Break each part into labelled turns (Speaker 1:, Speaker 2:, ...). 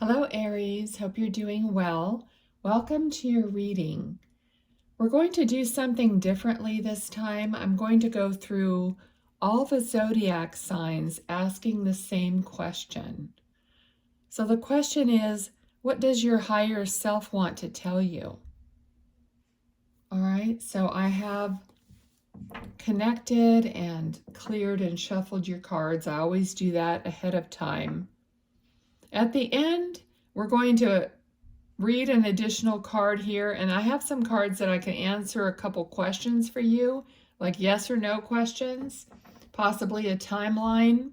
Speaker 1: Hello, Aries. Hope you're doing well. Welcome to your reading. We're going to do something differently this time. I'm going to go through all the zodiac signs asking the same question. So the question is, what does your higher self want to tell you? All right, so I have connected and cleared and shuffled your cards. I always do that ahead of time. At the end, we're going to read an additional card here, and I have some cards that I can answer a couple questions for you, like yes or no questions, possibly a timeline,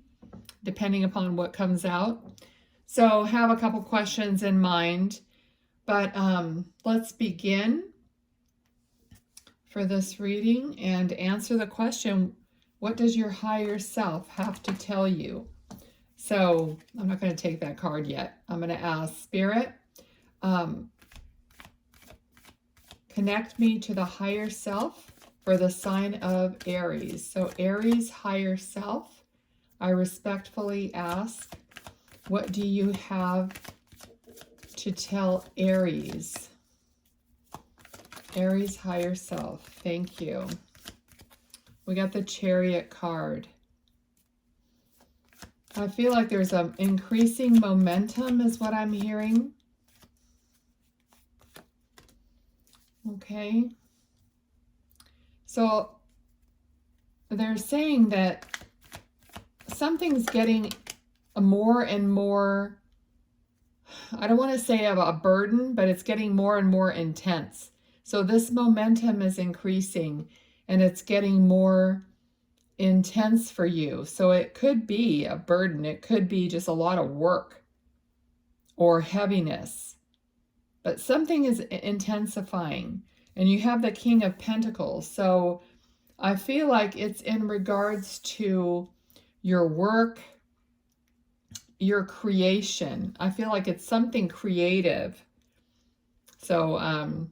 Speaker 1: depending upon what comes out. So have a couple questions in mind, but let's begin for this reading and answer the question, what does your higher self have to tell you? So I'm not going to take that card yet. I'm going to ask Spirit, connect me to the higher self for the sign of Aries. So Aries higher self, I respectfully ask, what do you have to tell Aries? Aries higher self, thank you. We got the Chariot card. I feel like there's an increasing momentum is what I'm hearing. Okay. So they're saying that something's getting more and more, I don't want to say a burden, but it's getting more and more intense. So this momentum is increasing and it's getting more intense for you. So it could be a burden. It could be just a lot of work or heaviness, but something is intensifying. And you have the King of Pentacles. So I feel like it's in regards to your work, your creation. I feel like it's something creative. So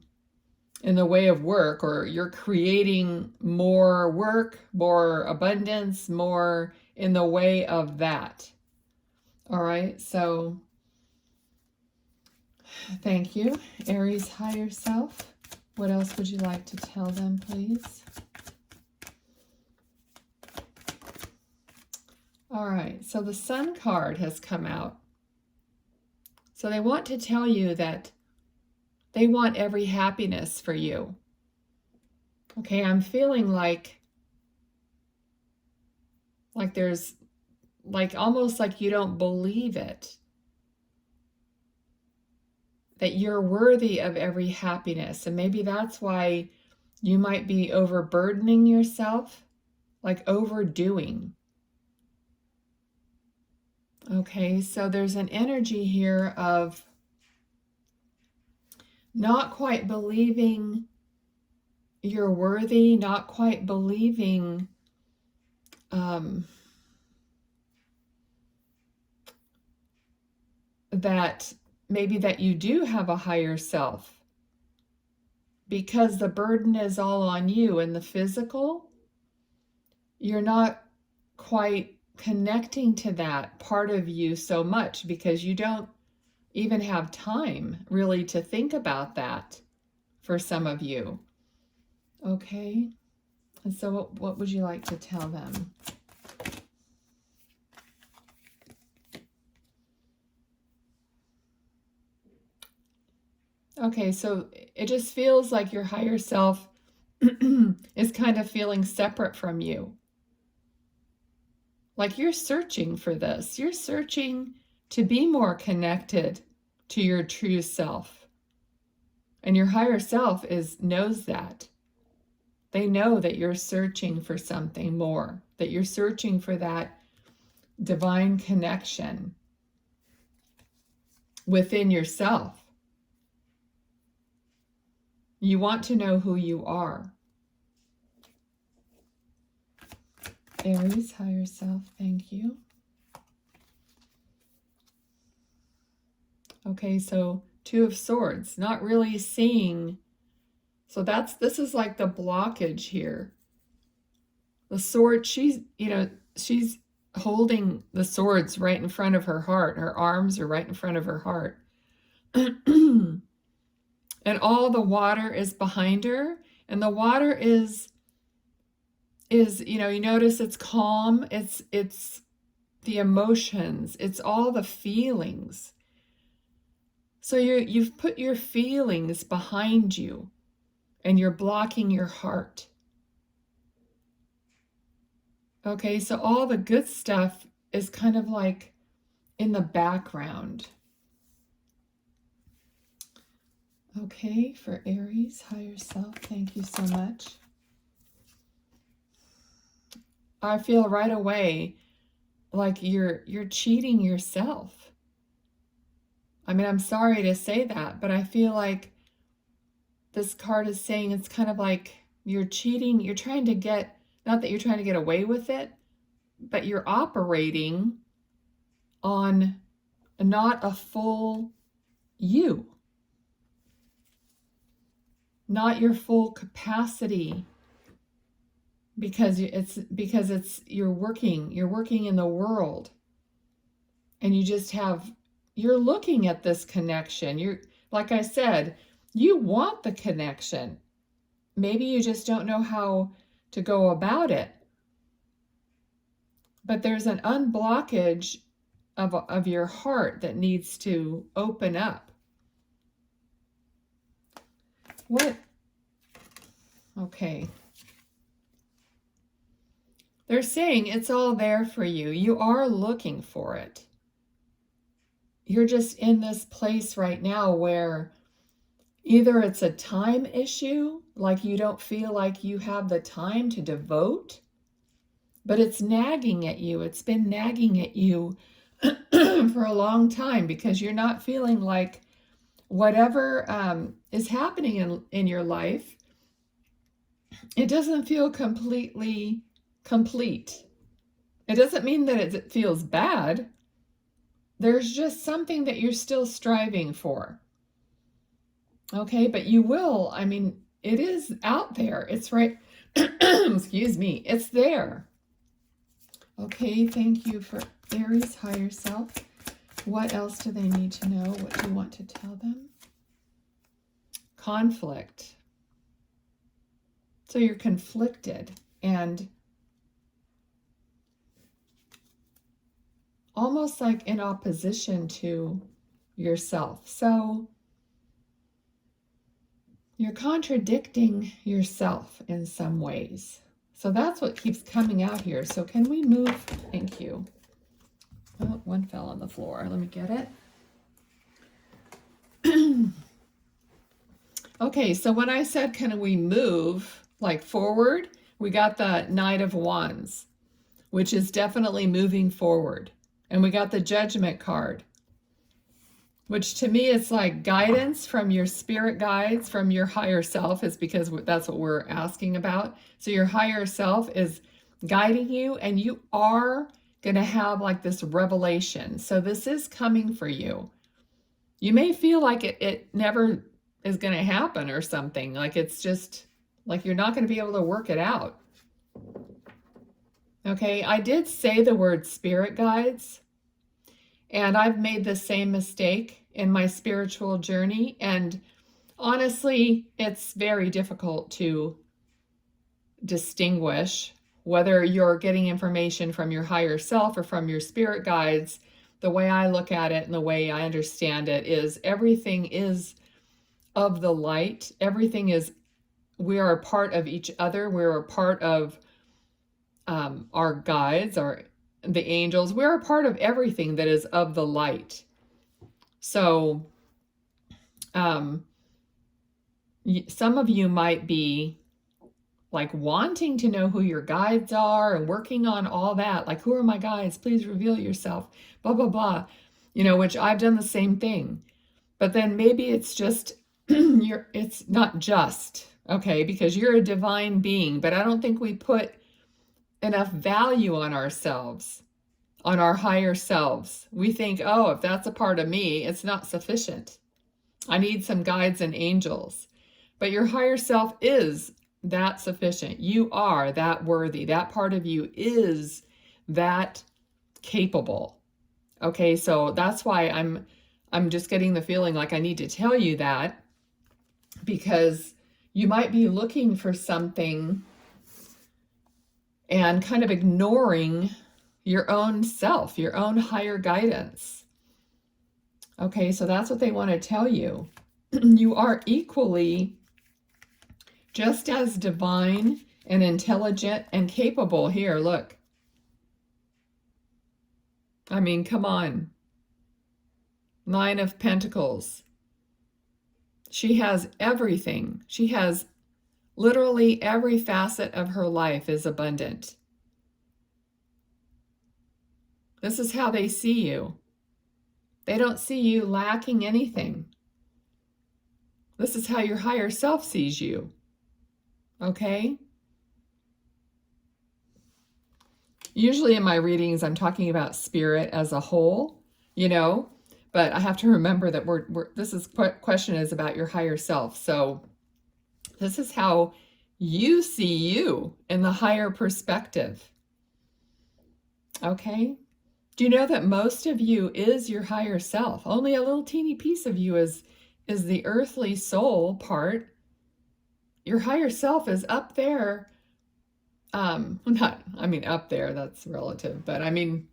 Speaker 1: in the way of work, or you're creating more work, more abundance, more in the way of that. All right, so thank you, Aries higher self. What else would you like to tell them, please? All right, so the Sun card has come out. So they want to tell you that they want every happiness for you. Okay, I'm feeling like there's almost like you don't believe it, that you're worthy of every happiness. And maybe that's why you might be overburdening yourself, like overdoing. Okay, so there's an energy here of not quite believing you're worthy, not quite believing that maybe that you do have a higher self, because the burden is all on you. In the physical, you're not quite connecting to that part of you so much, because you don't even have time really to think about that for some of you. Okay, and so what would you like to tell them? Okay, so it just feels like your higher self is kind of feeling separate from you. Like you're searching for this. You're searching to be more connected to your true self. And your higher self knows that. They know that you're searching for something more, that you're searching for that divine connection within yourself. You want to know who you are. Aries, higher self, thank you. Okay, so Two of Swords, not really seeing. So this is like the blockage here. The sword, she's holding the swords right in front of her heart. Her arms are right in front of her heart. And all the water is behind her. And the water is, you know, you notice it's calm. It's the emotions. It's all the feelings. So you've put your feelings behind you and you're blocking your heart. Okay, so all the good stuff is kind of like in the background. Okay, for Aries, higher self, thank you so much. I feel right away like you're cheating yourself. I mean, I'm sorry to say that, but I feel like this card is saying it's kind of like you're cheating. You're trying to get, not that you're trying to get away with it, but you're operating on not a full you, not your full capacity, because you're working in the world, and you just have, you're looking at this connection. You're, like I said, you want the connection. Maybe you just don't know how to go about it. But there's an unblockage of your heart that needs to open up. What? Okay. They're saying it's all there for you. You are looking for it. You're just in this place right now where either it's a time issue, like you don't feel like you have the time to devote, but it's nagging at you. It's been nagging at you for a long time because you're not feeling like whatever is happening in your life, it doesn't feel completely complete. It doesn't mean that it feels bad. There's just something that you're still striving for. Okay, but you will, I mean, it is out there. It's right, excuse me, it's there. Okay, thank you for Aries, higher self. What else do they need to know? What do you want to tell them? Conflict. So you're conflicted and almost like in opposition to yourself. So you're contradicting yourself in some ways. So that's what keeps coming out here. So can we move? Thank you. Oh, one fell on the floor. Let me get it. Okay, so when I said, can we move like forward? We got the Knight of Wands, which is definitely moving forward. And we got the Judgment card, which to me is like guidance from your spirit guides, from your higher self, is because that's what we're asking about. So your higher self is guiding you, and you are going to have like this revelation. So this is coming for you. You may feel like it never is going to happen or something. Like it's just like you're not going to be able to work it out. Okay, I did say the word spirit guides, and I've made the same mistake in my spiritual journey. And honestly, it's very difficult to distinguish whether you're getting information from your higher self or from your spirit guides. The way I look at it and the way I understand it is everything is of the light. Everything is, we are a part of each other. We're a part of our guides, the angels. We're a part of everything that is of the light. So some of you might be like wanting to know who your guides are and working on all that. Like, who are my guides? Please reveal yourself, blah, blah, blah. You know, which I've done the same thing. But then maybe it's just, it's not just, okay, because you're a divine being, but I don't think we put enough value on ourselves, on our higher selves. We think, oh, if that's a part of me, it's not sufficient. I need some guides and angels. But your higher self is that sufficient. You are that worthy. That part of you is that capable. Okay, so that's why I'm just getting the feeling like I need to tell you that, because you might be looking for something and kind of ignoring your own self, your own higher guidance. Okay, so that's what they want to tell you. You are equally just as divine and intelligent and capable. Here, look. I mean, come on. Nine of Pentacles. She has everything. She has literally every facet of her life is abundant. This is how they see you. They don't see you lacking anything. This is how your higher self sees you. Okay? Usually in my readings, I'm talking about spirit as a whole, you know, but I have to remember that this question is about your higher self. So this is how you see you in the higher perspective. Okay? Do you know that most of you is your higher self? Only a little teeny piece of you is the earthly soul part. Your higher self is up there. Up there, that's relative, but I mean,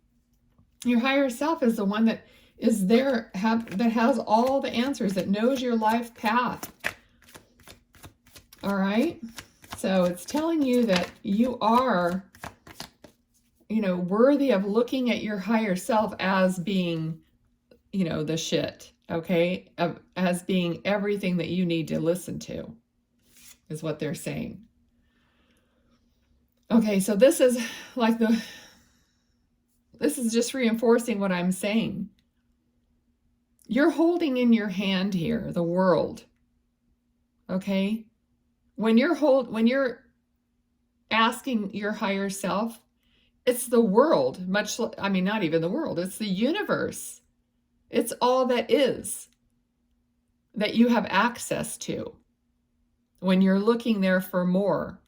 Speaker 1: your higher self is the one that is there, that has all the answers, that knows your life path. All right? So it's telling you that you are, worthy of looking at your higher self as being, the shit, okay? As being everything that you need to listen to, is what they're saying. Okay, so this is like this is just reinforcing what I'm saying. You're holding in your hand here the world. Okay? When you're asking your higher self, it's the world, not even the world, it's the universe. It's all that is, that you have access to. When you're looking there for more,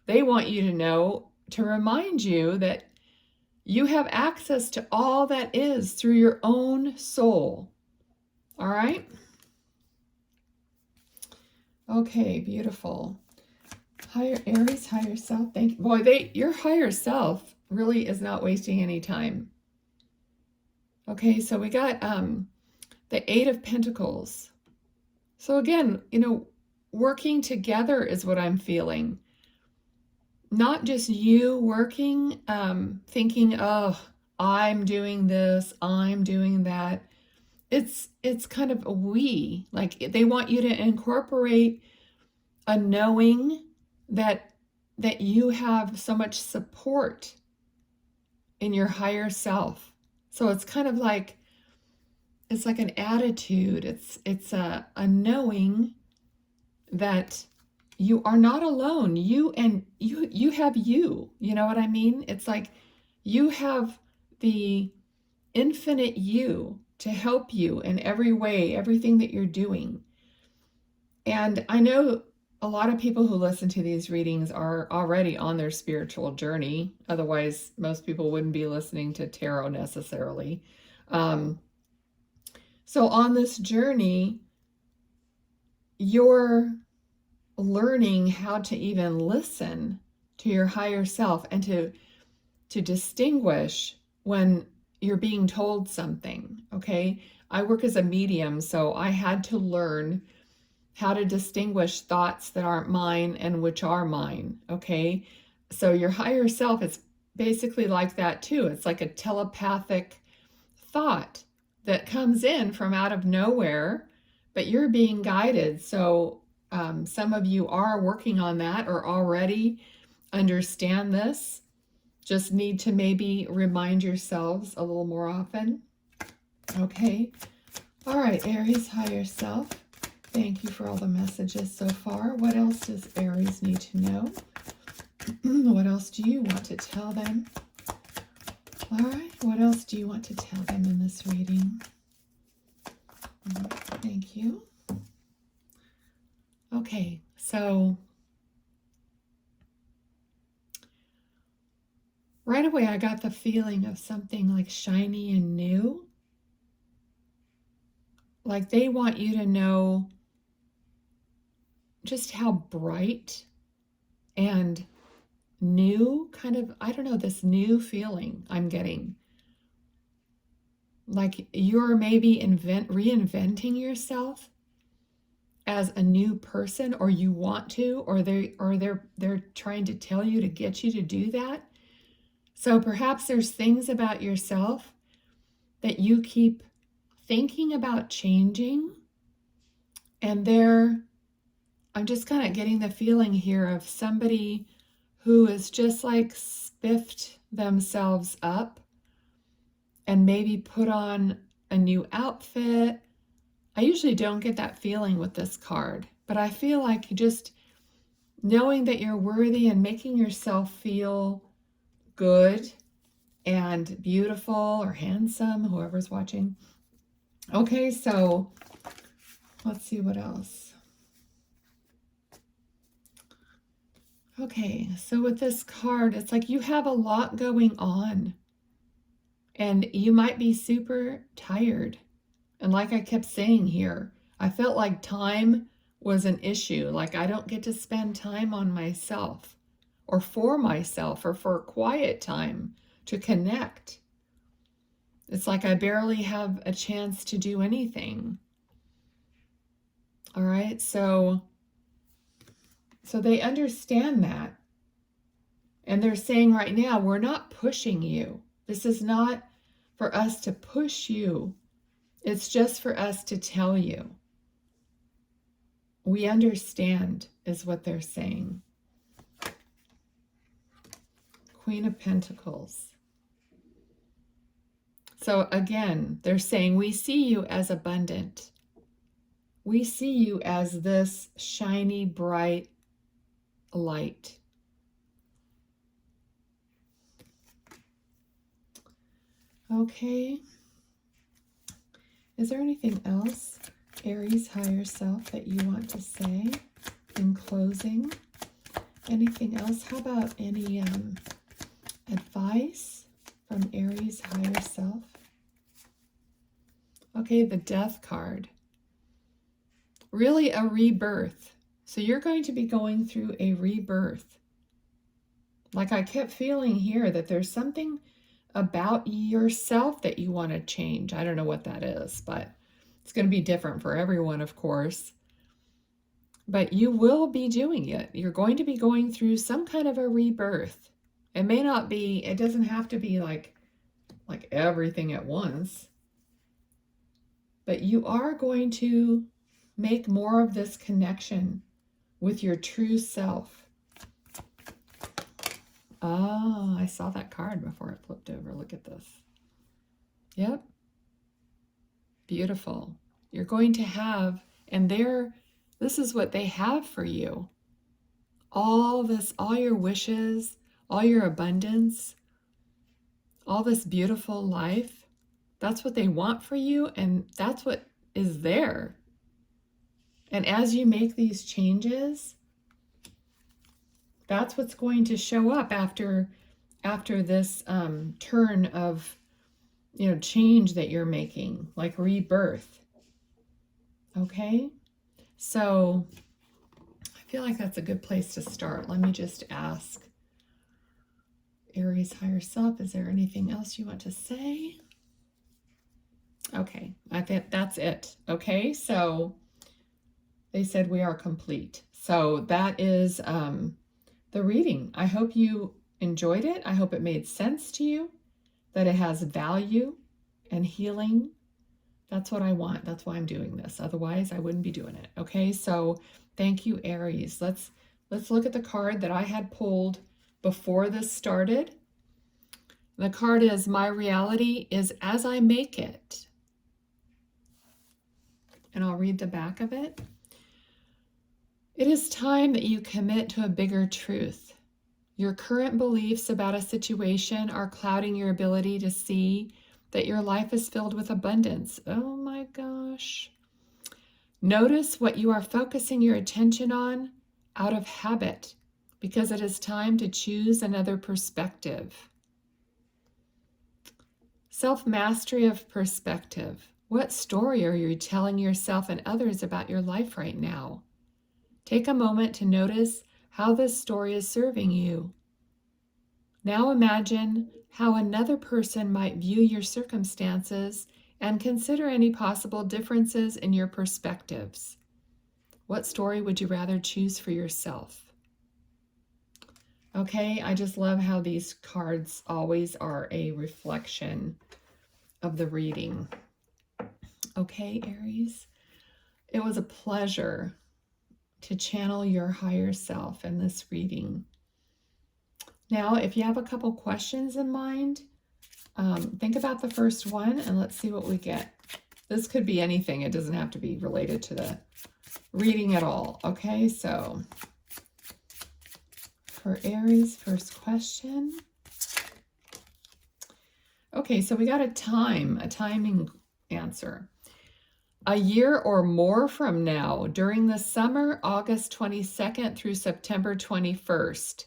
Speaker 1: they want you to know, to remind you that you have access to all that is through your own soul. All right? Okay, beautiful. Aries, higher self. Thank you. Boy, your higher self really is not wasting any time. Okay, so we got the Eight of Pentacles. So again, working together is what I'm feeling. Not just you working, thinking, oh, I'm doing this, I'm doing that. It's kind of a we. Like, they want you to incorporate a knowing that you have so much support in your higher self. So it's kind of like, it's like an attitude. It's a knowing that you are not alone. You have you. You know what I mean? It's like you have the infinite you to help you in every way, everything that you're doing. And I know a lot of people who listen to these readings are already on their spiritual journey. Otherwise, most people wouldn't be listening to tarot necessarily. So on this journey, you're learning how to even listen to your higher self and to distinguish when you're being told something. Okay, I work as a medium, so I had to learn how to distinguish thoughts that aren't mine and which are mine. Okay, so your higher self is basically like that too. It's like a telepathic thought that comes in from out of nowhere, but you're being guided. So some of you are working on that or already understand this. Just need to maybe remind yourselves a little more often. Okay. All right, Aries, higher self. Thank you for all the messages so far. What else does Aries need to know? What else do you want to tell them? All right, what else do you want to tell them in this reading? Thank you. Okay, so right away I got the feeling of something like shiny and new. Like they want you to know just how bright and new, kind of, I don't know, this new feeling I'm getting. Like you're maybe reinventing yourself as a new person, or you want to, or they're trying to tell you to get you to do that. So perhaps there's things about yourself that you keep thinking about changing, and I'm just kind of getting the feeling here of somebody who is just like spiffed themselves up and maybe put on a new outfit. I usually don't get that feeling with this card, but I feel like just knowing that you're worthy and making yourself feel good and beautiful or handsome, whoever's watching. Okay, so let's see what else. Okay, so with this card, it's like you have a lot going on and you might be super tired. And like I kept saying here, I felt like time was an issue. Like I don't get to spend time on myself or for myself or for quiet time to connect. It's like I barely have a chance to do anything. All right, so they understand that. And they're saying right now, we're not pushing you. This is not for us to push you. It's just for us to tell you. We understand, is what they're saying. Queen of Pentacles. So again, they're saying, we see you as abundant. We see you as this shiny, bright light. Okay. Is there anything else, Aries higher self, that you want to say in closing? Anything else? How about any advice from Aries higher self? Okay, the Death card. Really a rebirth. So you're going to be going through a rebirth. Like I kept feeling here that there's something about yourself that you want to change. I don't know what that is, but it's going to be different for everyone, of course. But you will be doing it. You're going to be going through some kind of a rebirth. It may not be, it doesn't have to be like everything at once. But you are going to make more of this connection with your true self. Oh, I saw that card before it flipped over. Look at this. Yep. Beautiful. You're going to have, and this is what they have for you. All this, all your wishes, all your abundance, all this beautiful life. That's what they want for you, and that's what is there. And as you make these changes, that's what's going to show up after this turn of, change that you're making, like rebirth. Okay? So I feel like that's a good place to start. Let me just ask Aries higher self, is there anything else you want to say? Okay, I think that's it. Okay, so they said we are complete. So that is the reading. I hope you enjoyed it. I hope it made sense to you, that it has value and healing. That's what I want. That's why I'm doing this. Otherwise, I wouldn't be doing it. Okay, so thank you, Aries. Let's look at the card that I had pulled before this started. The card is, my reality is as I make it. And I'll read the back of it. It is time that you commit to a bigger truth. Your current beliefs about a situation are clouding your ability to see that your life is filled with abundance. Oh my gosh. Notice what you are focusing your attention on out of habit, because it is time to choose another perspective. Self-mastery of perspective. What story are you telling yourself and others about your life right now? Take a moment to notice how this story is serving you. Now imagine how another person might view your circumstances and consider any possible differences in your perspectives. What story would you rather choose for yourself? Okay, I just love how these cards always are a reflection of the reading. Okay, Aries, it was a pleasure to channel your higher self in this reading. Now, if you have a couple questions in mind, think about the first one and let's see what we get. This could be anything. It doesn't have to be related to the reading at all. Okay, so for Aries, first question. Okay, so we got a timing answer. A year or more from now, during the summer, August 22nd through September 21st.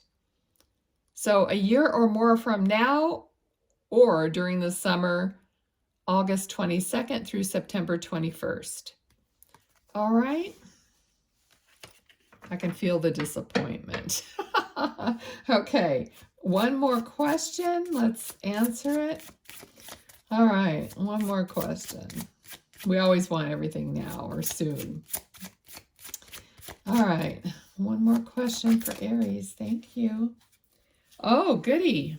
Speaker 1: So a year or more from now, or during the summer, August 22nd through September 21st. All right. I can feel the disappointment. Okay, one more question. Let's answer it. All right, one more question. We always want everything now or soon. All right, one more question for Aries. Thank you. Oh, goody.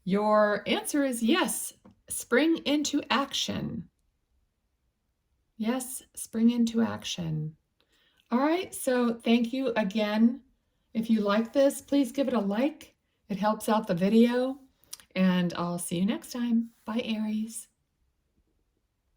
Speaker 1: Your answer is yes. Spring into action. Yes, spring into action. All right, so thank you again. If you like this, please give it a like. It helps out the video. And I'll see you next time. Bye, Aries.